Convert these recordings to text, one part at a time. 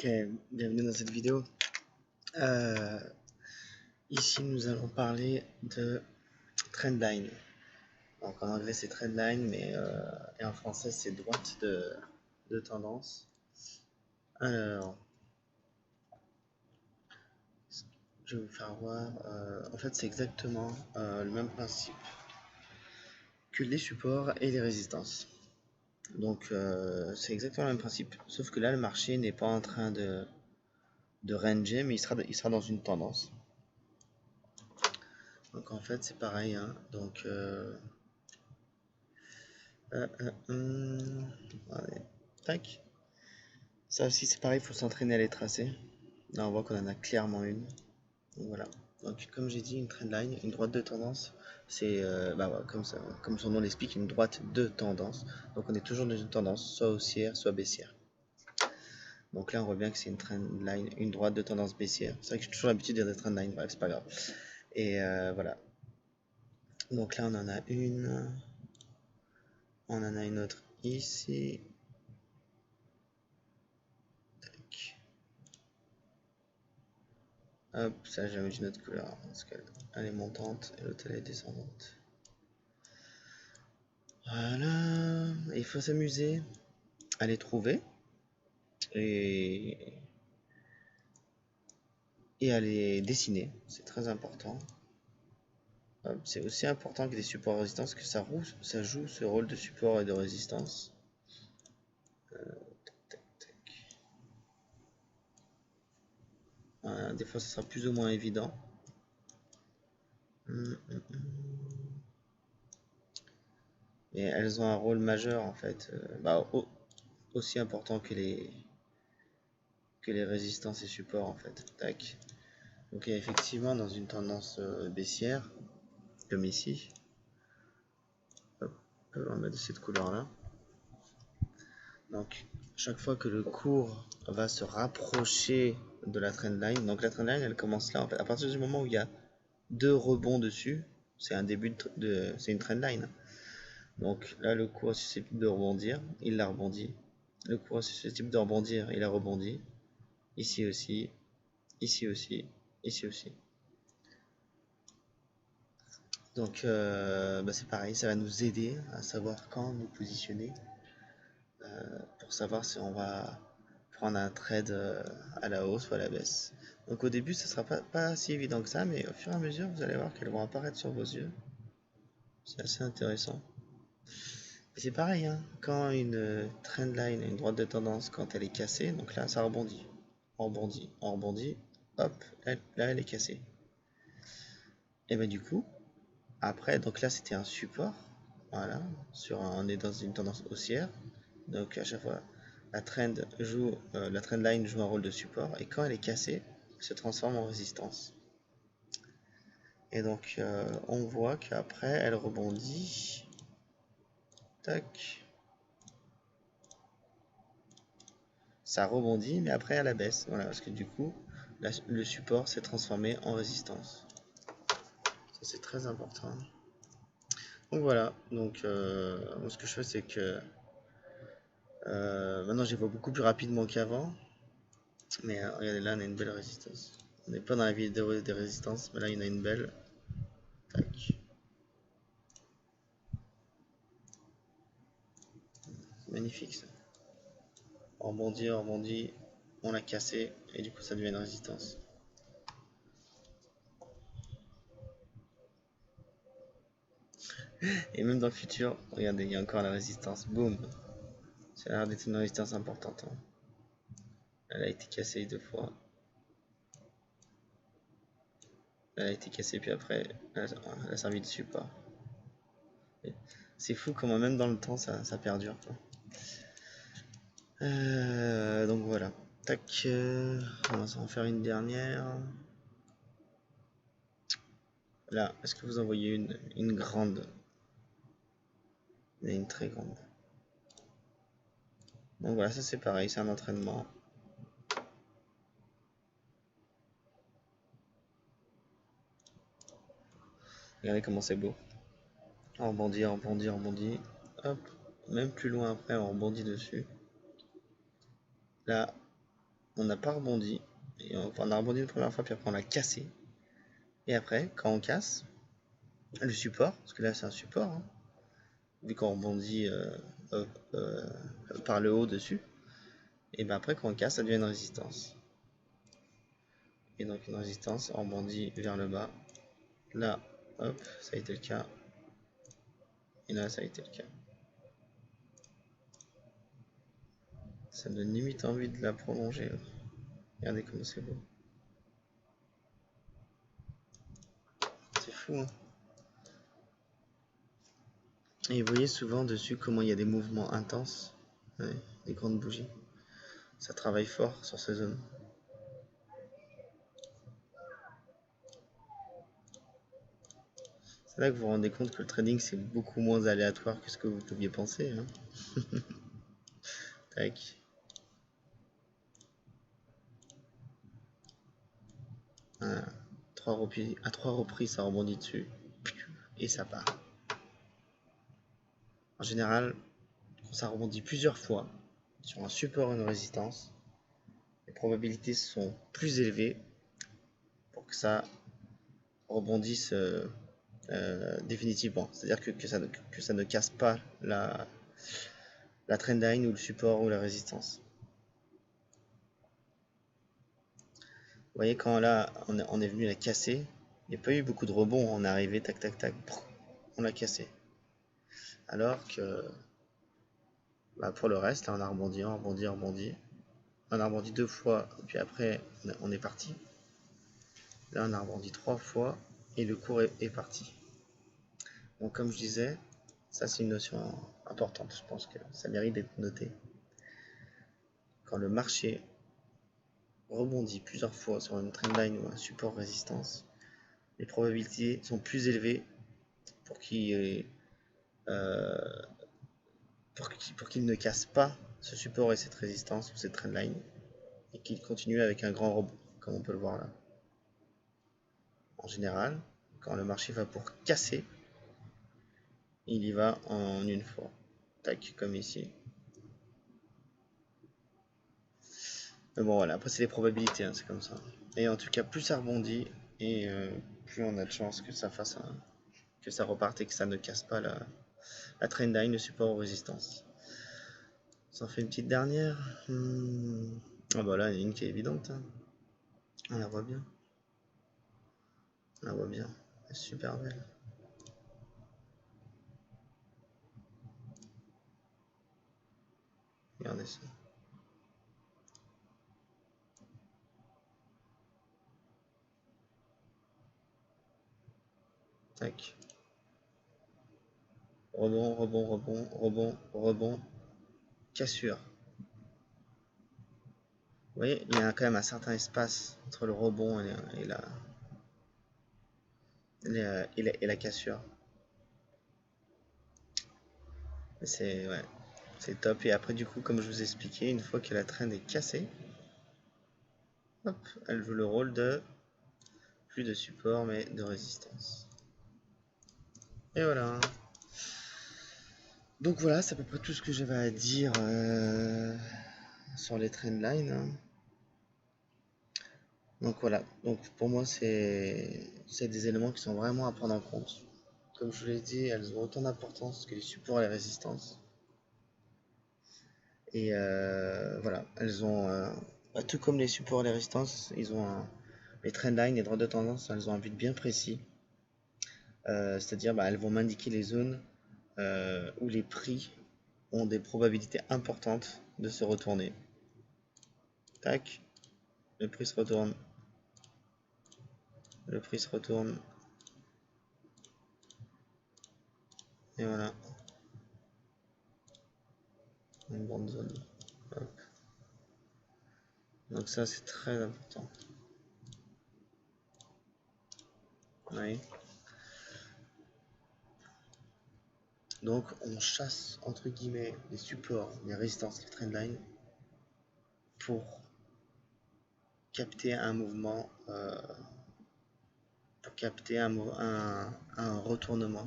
Ok, bienvenue dans cette vidéo. Euh, Ici, nous allons parler de trendline. Donc en anglais, c'est trendline, et en français, c'est droite de tendance. Alors, je vais vous faire voir. En fait, c'est exactement le même principe que les supports et les résistances. Donc, c'est exactement le même principe, sauf que là, le marché n'est pas en train de ranger, mais il sera dans une tendance. Donc en fait c'est pareil, hein. Donc allez, tac. Ça aussi c'est pareil, il faut s'entraîner à les tracer. Là on voit qu'on en a clairement une. Donc voilà. Donc comme j'ai dit, une trendline, une droite de tendance, c'est bah, voilà, comme ça, comme son nom l'explique, une droite de tendance. Donc on est toujours dans une tendance, soit haussière, soit baissière. Donc là on voit bien que c'est une trendline, une droite de tendance baissière. C'est vrai que j'ai toujours l'habitude de dire des trendlines, bref c'est pas grave. Et voilà. Donc là on en a une. On en a une autre ici. Tac. Hop, ça j'ai mis une autre couleur parce qu'elle est montante et l'autre elle est descendante. Voilà, il faut s'amuser à les trouver et, et à les dessiner, c'est très important. C'est aussi important que des supports résistance, que ça joue ce rôle de support et de résistance. Tac, tac. Voilà, des fois ça sera plus ou moins évident. Et elles ont un rôle majeur en fait, aussi important que les résistances et supports en fait. Tac. Donc effectivement dans une tendance baissière, comme ici, hop, on va mettre cette couleur là. Donc chaque fois que le cours va se rapprocher de la trendline, donc la trendline elle commence là en fait. À partir du moment où il y a deux rebonds dessus, c'est un début c'est une trendline. Donc là le cours est susceptible de rebondir, il l'a rebondi. Le cours est susceptible de rebondir, il a rebondi. Ici aussi, ici aussi, ici aussi. Donc c'est pareil, ça va nous aider à savoir quand nous positionner pour savoir si on va prendre un trade à la hausse ou à la baisse. Donc au début ce sera pas si évident que ça, mais au fur et à mesure vous allez voir qu'elles vont apparaître sur vos yeux. C'est assez intéressant. Et c'est pareil, hein, quand une trendline, une droite de tendance, quand elle est cassée, donc là ça rebondit, on rebondit, on rebondit, hop, là elle est cassée. Et ben du coup, après, donc là c'était un support, voilà, on est dans une tendance haussière, donc à chaque fois la trend line joue un rôle de support, et quand elle est cassée, elle se transforme en résistance. Et donc on voit qu'après elle rebondit, tac, ça rebondit, mais après à la baisse, voilà, parce que du coup le support s'est transformé en résistance. Ça c'est très important. Donc voilà, donc ce que je fais c'est que maintenant j'y vois beaucoup plus rapidement qu'avant. Mais regardez là, on a une belle résistance. On n'est pas dans la vidéo des résistances, mais là il y en a une belle. Tac. C'est magnifique ça. On rebondit, on l'a cassé, et du coup ça devient une résistance. Et même dans le futur, regardez, il y a encore la résistance. Boum. Ça a l'air d'être une résistance importante, hein. Elle a été cassée 2 fois. Elle a été cassée, puis après, elle a servi de support. C'est fou comment même dans le temps, ça perdure, quoi. Donc voilà. Tac. On va en faire une dernière. Là, est-ce que vous en voyez une grande? Il y en a une très grande. Donc voilà, ça c'est pareil, c'est un entraînement. Regardez comment c'est beau. On rebondit, on rebondit, on rebondit. Hop, même plus loin après, on rebondit dessus. Là, on n'a pas rebondi. Et on a rebondi une première fois, puis après on l'a cassé. Et après, quand on casse le support, parce que là c'est un support, hein, vu qu'on rebondit par le haut dessus, et ben après quand on casse, ça devient une résistance. Et donc une résistance, on rebondit vers le bas. Là, hop, ça a été le cas. Et là, ça a été le cas. Ça donne limite envie de la prolonger. Regardez comme c'est beau. C'est fou, hein. Et vous voyez souvent dessus comment il y a des mouvements intenses. Ouais, des grandes bougies. Ça travaille fort sur ces zones. C'est là que vous vous rendez compte que le trading c'est beaucoup moins aléatoire que ce que vous pouviez penser, hein. Tac. À 3 reprises, ça rebondit dessus. Et ça part. En général, quand ça rebondit plusieurs fois sur un support et une résistance, les probabilités sont plus élevées pour que ça rebondisse définitivement. C'est-à-dire que ça ne casse pas la trendline ou le support ou la résistance. Vous voyez, quand là, on est venu la casser, il n'y a pas eu beaucoup de rebonds. On est arrivé, tac, tac, tac, on l'a cassé. Alors que bah, pour le reste, là, on a rebondi, on a rebondi 2 fois, puis après, on est parti. Là, on a rebondi 3 fois et le cours est parti. Donc, comme je disais, ça, c'est une notion importante. Je pense que ça mérite d'être noté. Quand le marché rebondit plusieurs fois sur une trendline ou un support résistance, les probabilités sont plus élevées pour qu'il ne casse pas ce support et cette résistance ou cette trendline et qu'il continue avec un grand rebond, comme on peut le voir là. En général, quand le marché va pour casser, il y va en une fois. Tac, comme ici. Mais bon, voilà, après c'est les probabilités, hein, c'est comme ça. Et en tout cas, plus ça rebondit, et plus on a de chances que ça fasse que ça reparte et que ça ne casse pas la trendline, le support aux résistances. Ça en fait une petite dernière. Ah bah là, il y en a une qui est évidente, hein. On la voit bien. On la voit bien. Elle est super belle. Regardez ça. Tac. Rebond, rebond, rebond, rebond, rebond. Cassure. Vous voyez, il y a quand même un certain espace entre le rebond et la cassure. C'est ouais, c'est top. Et après, du coup, comme je vous ai expliqué, une fois que la trend est cassée, hop, elle joue le rôle de plus de support mais de résistance. Et voilà. Donc voilà, c'est à peu près tout ce que j'avais à dire sur les trendlines, hein. Donc voilà, donc pour moi c'est des éléments qui sont vraiment à prendre en compte. Comme je vous l'ai dit, elles ont autant d'importance que les supports et les résistances. Et voilà, elles ont, tout comme les supports et les résistances, les trendlines, les droits de tendance, elles ont un but bien précis. C'est-à-dire, elles vont m'indiquer les zones où les prix ont des probabilités importantes de se retourner. Tac, le prix se retourne. Le prix se retourne. Et voilà. Une grande zone. Hop. Donc ça, c'est très important. Oui. Donc on chasse entre guillemets les supports, les résistances, les trendlines pour capter un mouvement, pour capter un retournement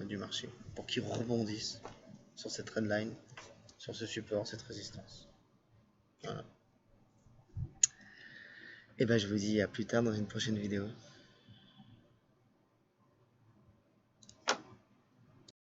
du marché, pour qu'il rebondisse sur cette trendline, sur ce support, cette résistance. Voilà. Et ben je vous dis à plus tard dans une prochaine vidéo.